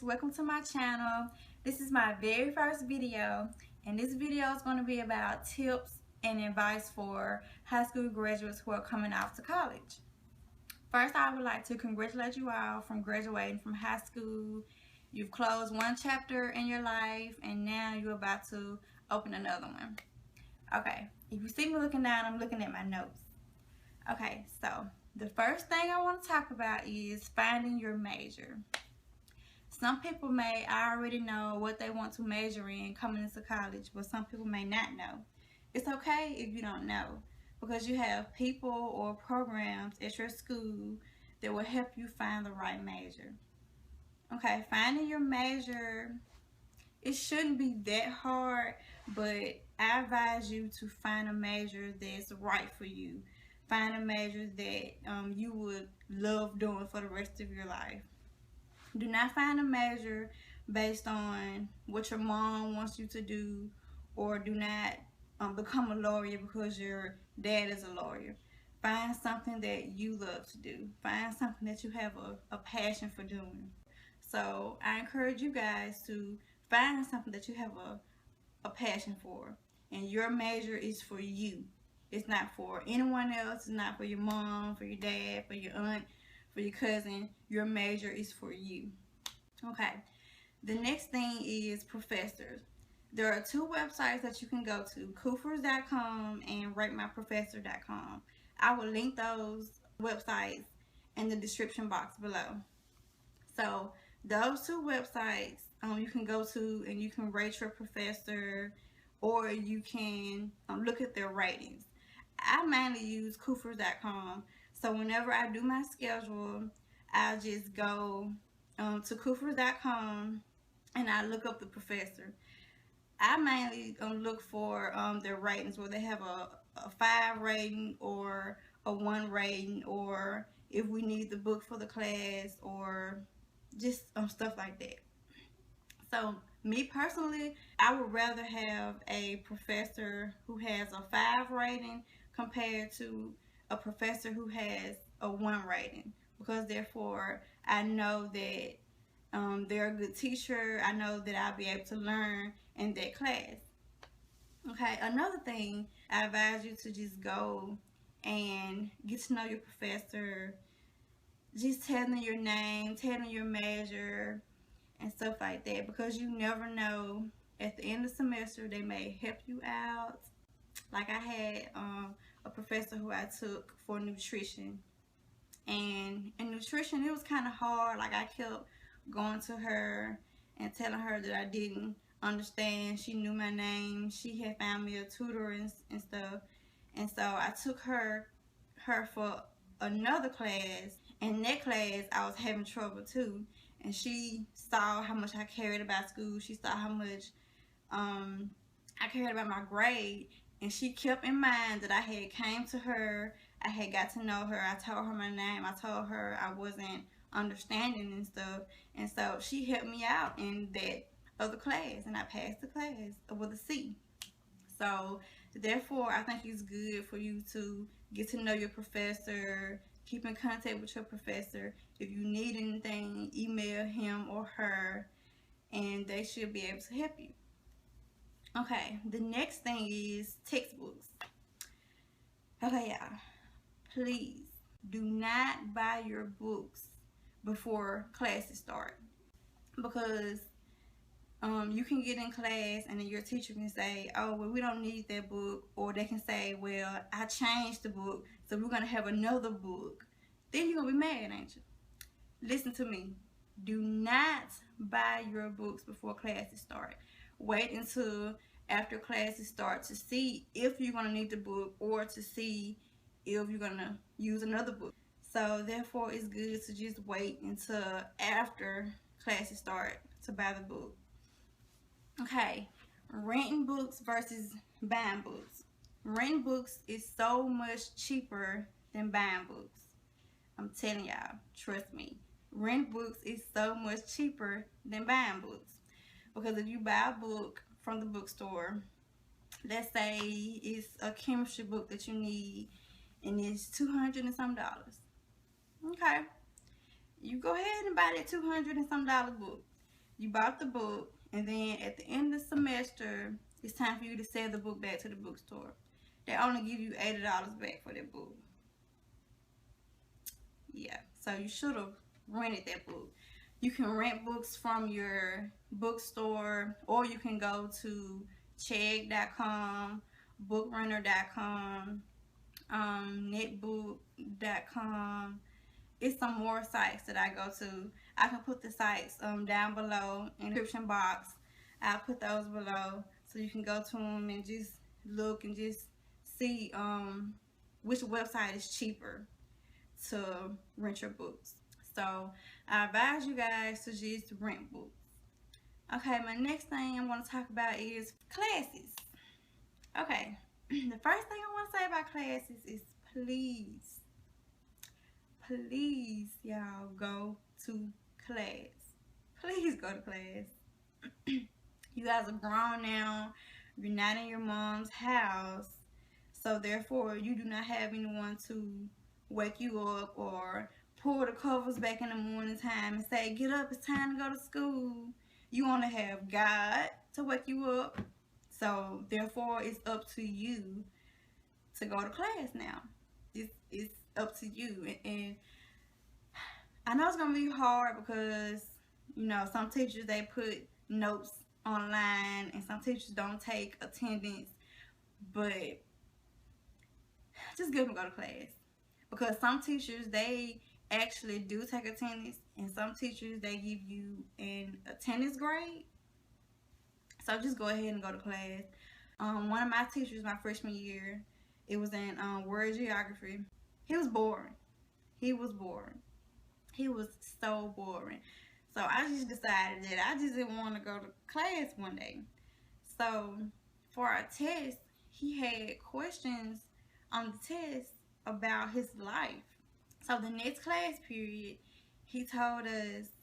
guys, welcome to my channel. This is my very first video, and this video is going to be about tips and advice for high school graduates who are coming off to college. First, I would like to congratulate you all from graduating from high school. You've closed one chapter in your life and now you're about to open another one. Okay, if you see me looking down, I'm looking at my notes. Okay, so the first thing I want to talk about is finding your major. Some people may already know what they want to major in coming into college, but some people may not know. It's okay if you don't know, because you have people or programs at your school that will help you find the right major. Okay, finding your major, it shouldn't be that hard, but I advise you to find a major that's right for you. Find a major that you would love doing for the rest of your life. Do not find a major based on what your mom wants you to do, or do not become a lawyer because your dad is a lawyer. Find something that you love to do. Find something that you have a passion for doing. So I encourage you guys to find something that you have a passion for, and your major is for you. It's not for anyone else. It's not for your mom, for your dad, for your aunt, for your cousin. Your major is for you. Okay, the next thing is professors. There are two websites that you can go to, koofers.com and ratemyprofessor.com. I will link those websites in the description box below. So those two websites you can go to and you can rate your professor, or you can look at their ratings. I mainly use koofers.com, so whenever I do my schedule, I'll just go to koofers.com and I look up the professor. I mainly look for their ratings, where they have a 5 rating or a 1 rating, or if we need the book for the class, or just stuff like that. So me personally, I would rather have a professor who has a 5 rating compared to a professor who has a 1 rating, because therefore I know that they're a good teacher. I know that I'll be able to learn in that class. Okay, another thing, I advise you to just go and get to know your professor. Just tell them your name, tell them your major, and stuff like that, because you never know, at the end of the semester they may help you out. Like I had a professor who I took for nutrition, and in nutrition it was kind of hard. Like I kept going to her and telling her that I didn't understand. She knew my name. She had found me a tutor and stuff, and so I took her for another class. In that class I was having trouble too, and she saw how much I cared about school. She saw how much I cared about my grade, and she kept in mind that I had came to her, I had got to know her, I told her my name, I told her I wasn't understanding and stuff, and so she helped me out in that other class, and I passed the class with a C. So therefore I think it's good for you to get to know your professor, keep in contact with your professor. If you need anything, email him or her, and they should be able to help you. Okay, the next thing is textbooks. Okay, y'all, please do not buy your books before classes start, because you can get in class and then your teacher can say, oh, well, we don't need that book, or they can say, well, I changed the book, so we're going to have another book. Then you're going to be mad, ain't you? Listen to me. Do not buy your books before classes start. Wait until after classes start to see if you're going to need the book, or to see if you're going to use another book. So therefore it's good to just wait until after classes start to buy the book. Okay, renting books versus buying books. Renting books is so much cheaper than buying books. I'm telling y'all, trust me. Rent books is so much cheaper than buying books, because if you buy a book from the bookstore, let's say it's a chemistry book that you need and it's $200 and some. Okay, you go ahead and buy that $200 and some book. you bought the book, and then at the end of the semester, it's time for you to sell the book back to the bookstore. They only give you $80 back for that book. Yeah, so you should have rented that book. You can rent books from your bookstore, or you can go to Chegg.com, bookrunner.com, netbook.com. It's some more sites that I go to. I can put the sites down below in the description box. I'll put those below so you can go to them and just look and just see which website is cheaper to rent your books. So I advise you guys to just rent books. Okay, my next thing I'm going to talk about is classes. Okay, the first thing I want to say about classes is please y'all go to class. Please go to class. You guys are grown now. You're not in your mom's house, so therefore you do not have anyone to wake you up or pull the covers back in the morning time and say, get up, it's time to go to school. You want to have God to wake you up, so therefore it's up to you to go to class now. It's up to you. And I know it's gonna be hard because, you know, some teachers, they put notes online and some teachers don't take attendance, but just get them to go to class, because some teachers, they actually do take attendance, and some teachers, they give you an attendance grade. So just go ahead and go to class. One of my teachers my freshman year, it was in world geography. He was boring. He was so boring. So I just decided that I just didn't want to go to class one day. So for our test, he had questions on the test about his life. So the next class period, he told us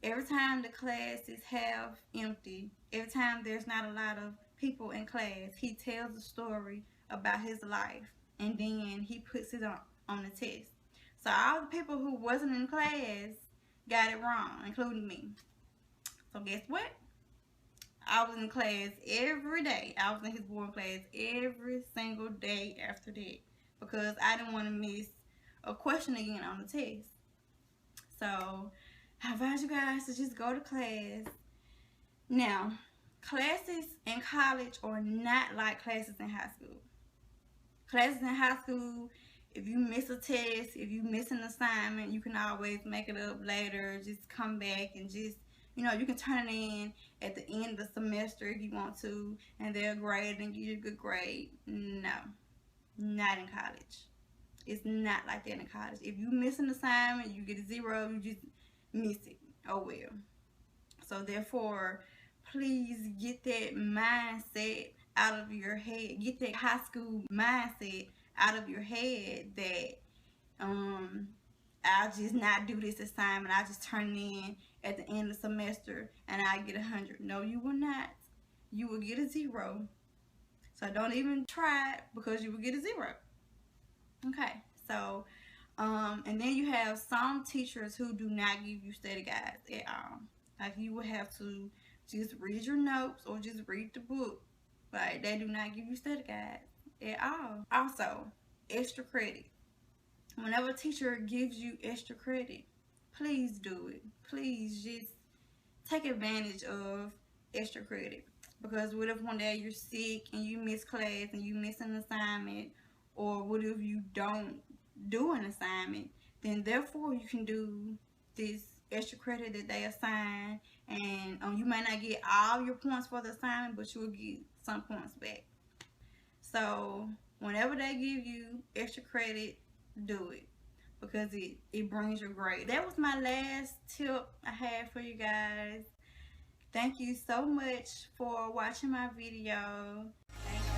every time the class is half empty, every time there's not a lot of people in class, he tells a story about his life, and then he puts it on the test. So all the people who wasn't in class got it wrong, including me. So guess what? I was in class every day. I was in his board class every single day after that, because I didn't want to miss a question again on the test. So I advise you guys to just go to class. Now, classes in college are not like classes in high school. Classes in high school, if you miss a test, if you miss an assignment, you can always make it up later. Just come back and just, you know, you can turn it in at the end of the semester if you want to, and they'll grade and give you a good grade. No, not in college. It's not like that in college. If you miss an assignment, you get a 0, you just miss it. Oh well. So therefore, please get that mindset out of your head. Get that high school mindset out of your head that I'll just not do this assignment. I'll just turn it in at the end of the semester and I'll get 100. No, you will not. You will get a 0. So don't even try it, because you will get a 0. Okay, so and then you have some teachers who do not give you study guides at all. Like, you will have to just read your notes or just read the book. Like, they do not give you study guides at all. Also, extra credit. Whenever a teacher gives you extra credit, please do it. Please just take advantage of extra credit. Because what if one day you're sick and you miss class and you miss an assignment, or what if you don't do an assignment? Then therefore you can do this extra credit that they assign, and you may not get all your points for the assignment, but you will get some points back. So whenever they give you extra credit, do it, because it brings your grade. That was my last tip I had for you guys. Thank you so much for watching my video. Thank you.